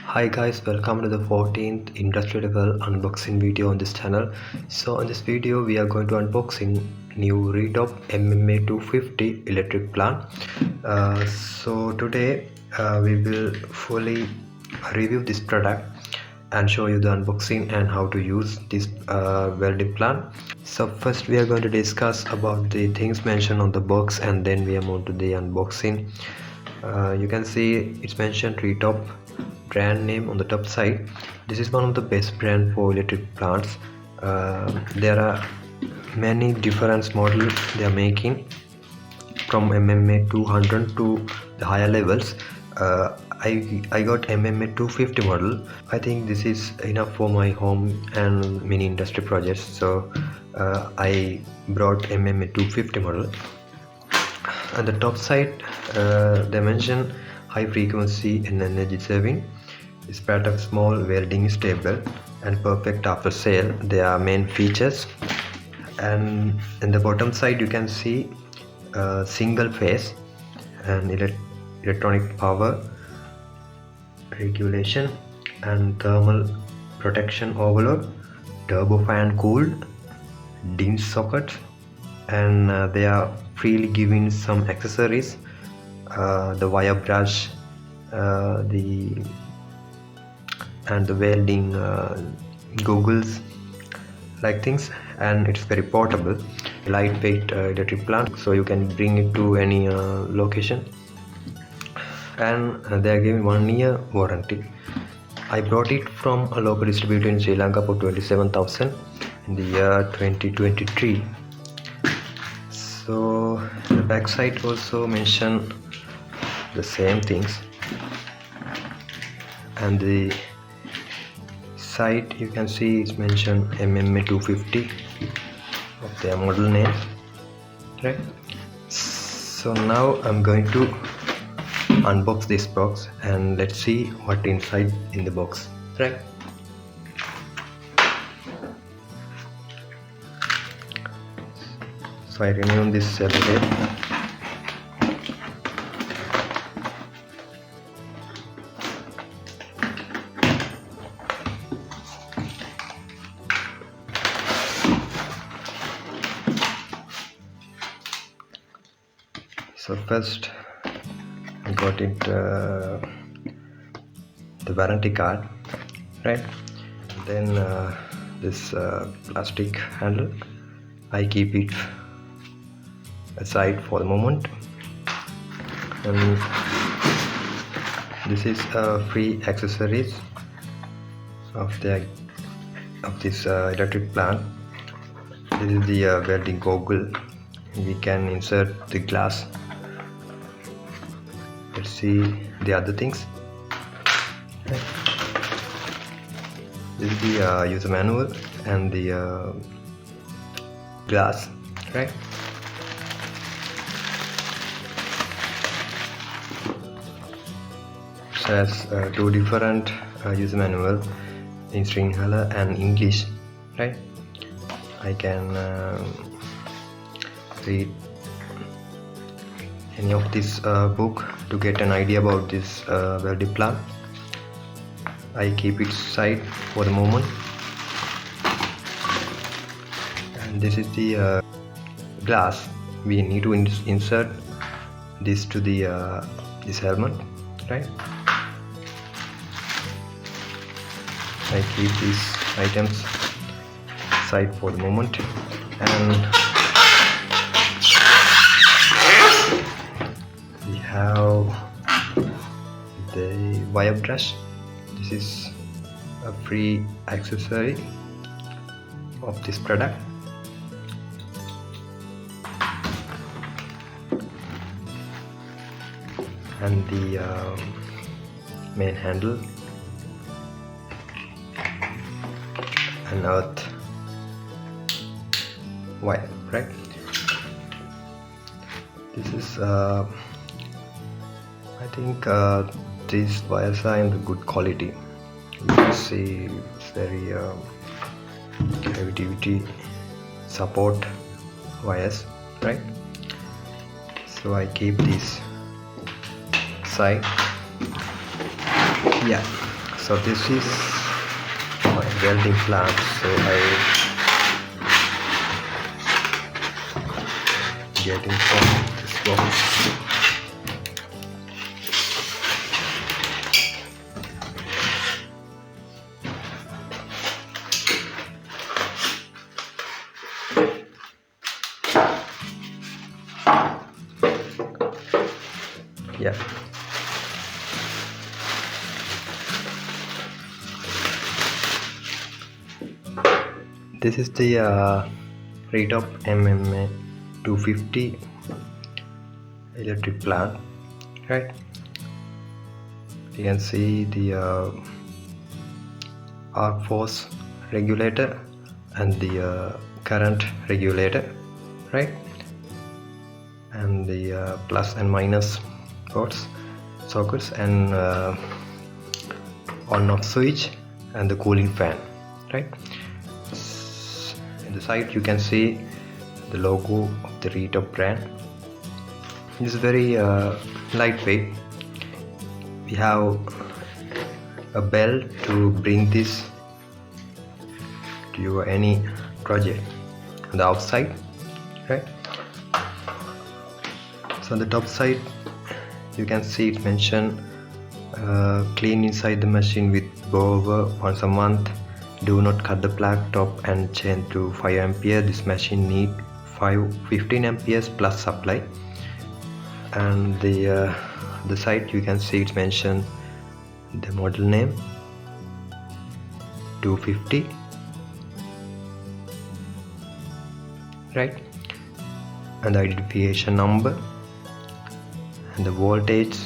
Hi guys, welcome to the 14th industry level unboxing video on this channel. So in this video we are going to unboxing new RETOP MMA 250 electric plant. So today we will fully review this product and show you the unboxing and how to use this welding plant. So first we are going to discuss about the things mentioned on the box, and then we are moving to the unboxing. You can see it's mentioned RETOP brand name on the top side. This is one of the best brand for electric plants. There are many different models they are making from MMA 200 to the higher levels. I got MMA 250 model. I think this is enough for my home and mini industry projects, so I brought MMA 250 model. On the top side they mention high frequency and energy saving. This product small, welding stable and perfect after sale. They are main features. And in the bottom side you can see single phase and electronic power regulation and thermal protection overload, turbo fan cooled, DIN socket, and they are freely giving some accessories, the wire brush, the welding goggles like things, and it's very portable, lightweight electric plant, so you can bring it to any location. And they are giving 1 year warranty. I brought it from a local distributor in Sri Lanka for 27,000 in the year 2023. So the back side also mention the same things, and the side you can see it's mentioned MMA 250 of their model name, right? So now I'm going to unbox this box and let's see what inside in the box, right? So I remove this sellotape. So first I got it the warranty card, right? Then this plastic handle, I keep it aside for the moment. And this is free accessories of this electric plant. This is the welding goggle. We can insert the glass. Let's see the other things. This is the user manual and the glass, right? It has two different user manual in Sinhala and English, right? I can read any of this book to get an idea about this welding plant. I keep it aside for the moment. And this is the glass. We need to insert this to the this helmet, right? I keep these items aside for the moment. And we have the wire brush. This is a free accessory of this product. And the main handle and earth wire, right? This is I think these wires are in the good quality. You can see it's very heavy duty support wires, right? So I keep this side. Yeah, So this is my welding plant. So I getting from this box. Yeah. This is the RETOP MMA 250 electric plant, right? You can see the arc force regulator and the current regulator, right? And the plus and minus ports, sockets, and on off switch, and the cooling fan, right? In the side you can see the logo of the RETOP brand. It is very lightweight. We have a belt to bring this to your any project on the outside, right? So on the top side you can see it mentioned clean inside the machine with blower once a month. Do not cut the plug top and change to 5 ampere. This machine need 15 amperes plus supply. And the site you can see it mentioned the model name 250, right? And the identification number and the voltage,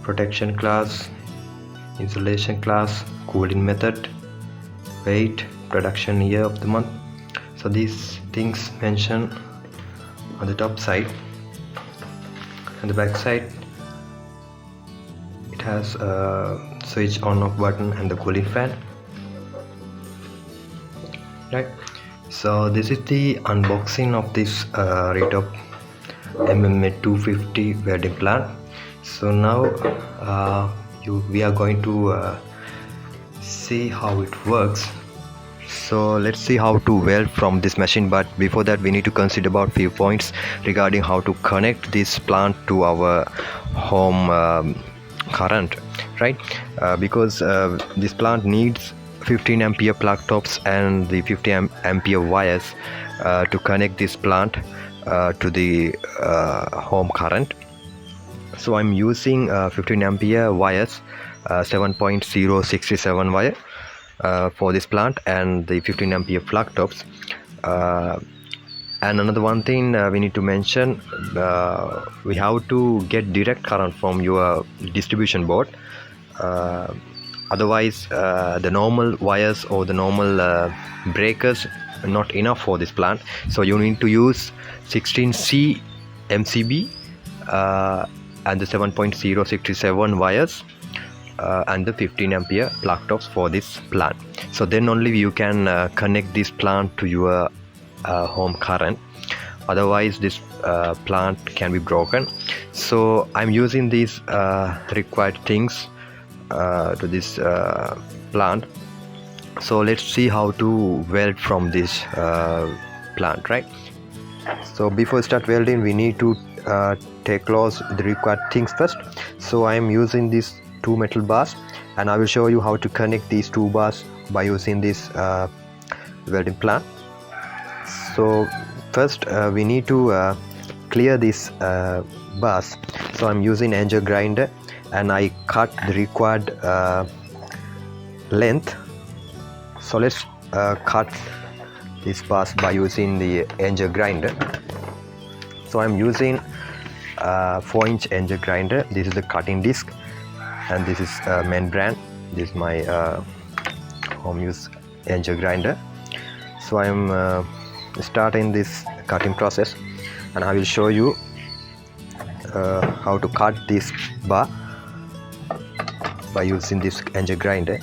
protection class, insulation class, cooling method, weight, production year of the month. So these things mentioned on the top side. And the back side it has a switch on off button and the cooling fan, right? So this is the unboxing of this RETOP MMA 250 welding plant. So now we are going to see how it works. So let's see how to weld from this machine, but before that we need to consider about few points regarding how to connect this plant to our home current, right? Because this plant needs 15 ampere plug tops and the 50 ampere wires to connect this plant to the home current. So I'm using 15 ampere wires, 7.067 wire for this plant, and the 15 ampere plug tops. And another one thing we need to mention, we have to get direct current from your distribution board. Otherwise the normal wires or the normal breakers are not enough for this plant. So you need to use 16C MCB and the 7.067 wires and the 15 ampere plug tops for this plant. So then only you can connect this plant to your home current. Otherwise this plant can be broken. So I'm using these required things to this plant. So let's see how to weld from this plant, right? So before start welding we need to take close the required things first. So I am using these two metal bars, and I will show you how to connect these two bars by using this welding plant. So first we need to clear these bars. So I'm using angel grinder and I cut the required length. So let's cut these bars by using the angel grinder. So I'm using 4-inch angel grinder. This is the cutting disc, and this is main brand. This is my home use angel grinder. So I'm starting this cutting process, and I will show you how to cut this bar by using this angel grinder.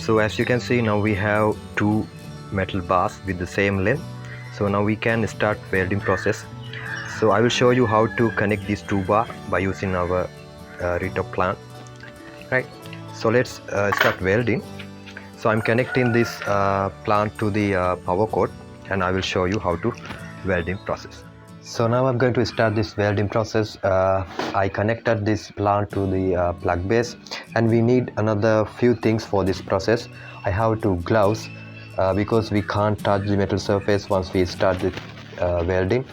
So as you can see, now we have two metal bars with the same length. So now we can start welding process. So I will show you how to connect these two bars by using our RETOP plan, right? So let's start welding. So I'm connecting this plant to the power cord, and I will show you how to welding process. So now I'm going to start this welding process. I connected this plant to the plug base, and we need another few things for this process. I have two gloves because we can't touch the metal surface once we start the welding,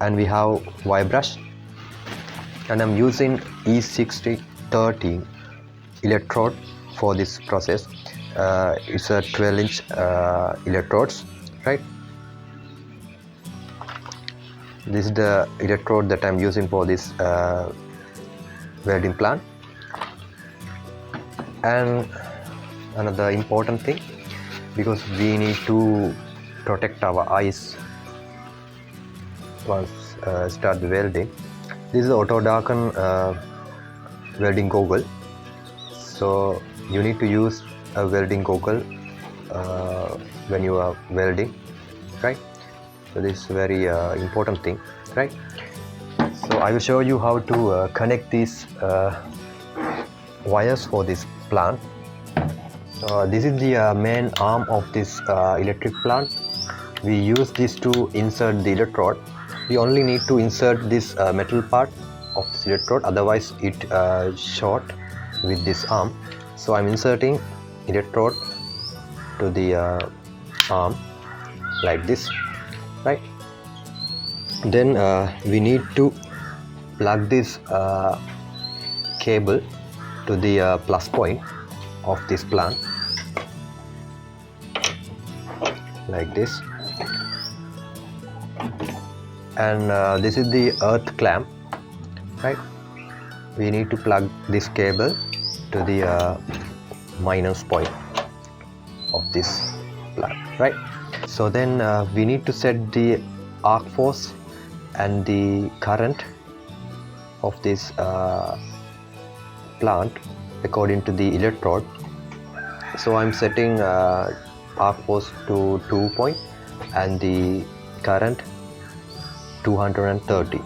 and we have wire brush, and I'm using E6013 electrode for this process. It's a 12-inch electrodes, right? This is the electrode that I'm using for this welding plant. And another important thing, because we need to protect our eyes once start the welding. This is auto darken welding goggle. So you need to use a welding goggle when you are welding, right? So this is very important thing, right? So I will show you how to connect these wires for this plant. So this is the main arm of this electric plant. We use this to insert the electrode. We only need to insert this metal part of this electrode, otherwise it short with this arm. So I'm inserting electrode to the arm like this, right? Then we need to plug this cable to the plus point of this plant like this, and this is the earth clamp, right? We need to plug this cable to the minus point of this plant, right? So then we need to set the arc force and the current of this plant according to the electrode. So I'm setting arc force to 2 point and the current 230,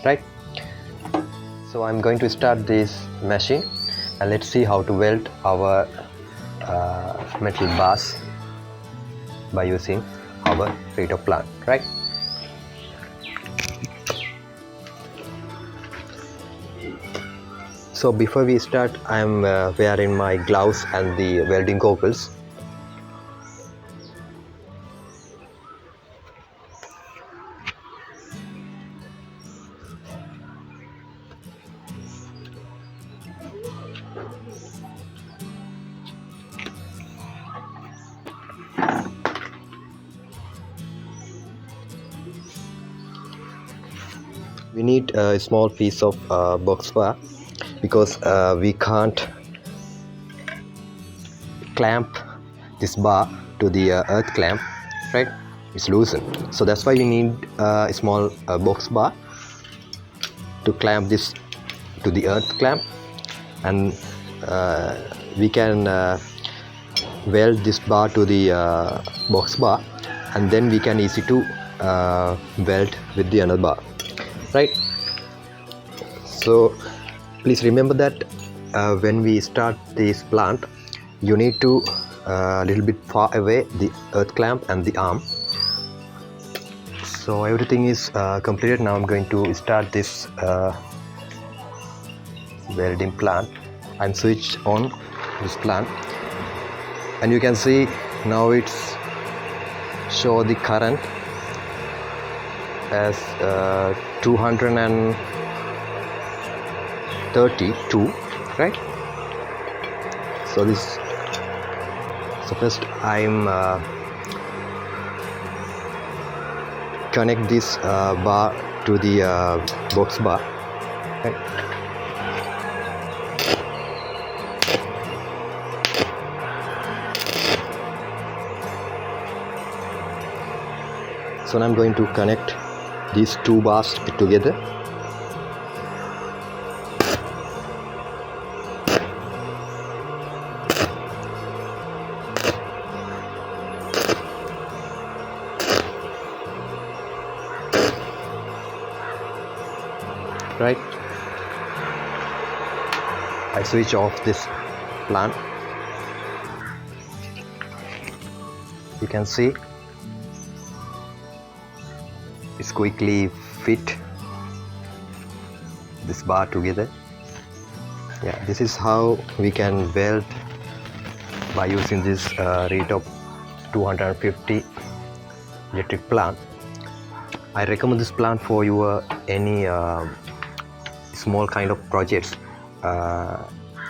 right? So I'm going to start this machine, and let's see how to weld our metal bars by using our RETOP plant, right? So before we start, I am wearing my gloves and the welding goggles. We need a small piece of box bar because we can't clamp this bar to the earth clamp, right? It's loosened, so that's why we need a small box bar to clamp this to the earth clamp, and we can weld this bar to the box bar, and then we can easy to weld with the another bar, right? So please remember that when we start this plant, you need to a little bit far away the earth clamp and the arm. So everything is completed. Now I'm going to start this welding plant. I'm switched on this plant, and you can see now it's show the current as 232, right? So this, so first I'm connect this bar to the box bar, right? So now I'm going to connect these two bars together. right? I switch off this plant. You can see it's quickly fit this bar together. Yeah, this is how we can weld by using this RETOP 250 electric plant. I recommend this plant for your any small kind of projects.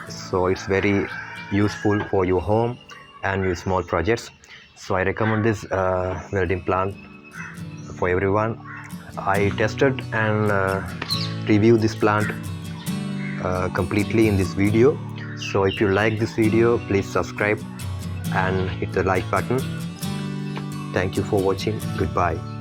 So it's very useful for your home and your small projects. So I recommend this welding plant for everyone. I tested and reviewed this plant completely in this video. So if you like this video, please subscribe and hit the like button. Thank you for watching. Goodbye.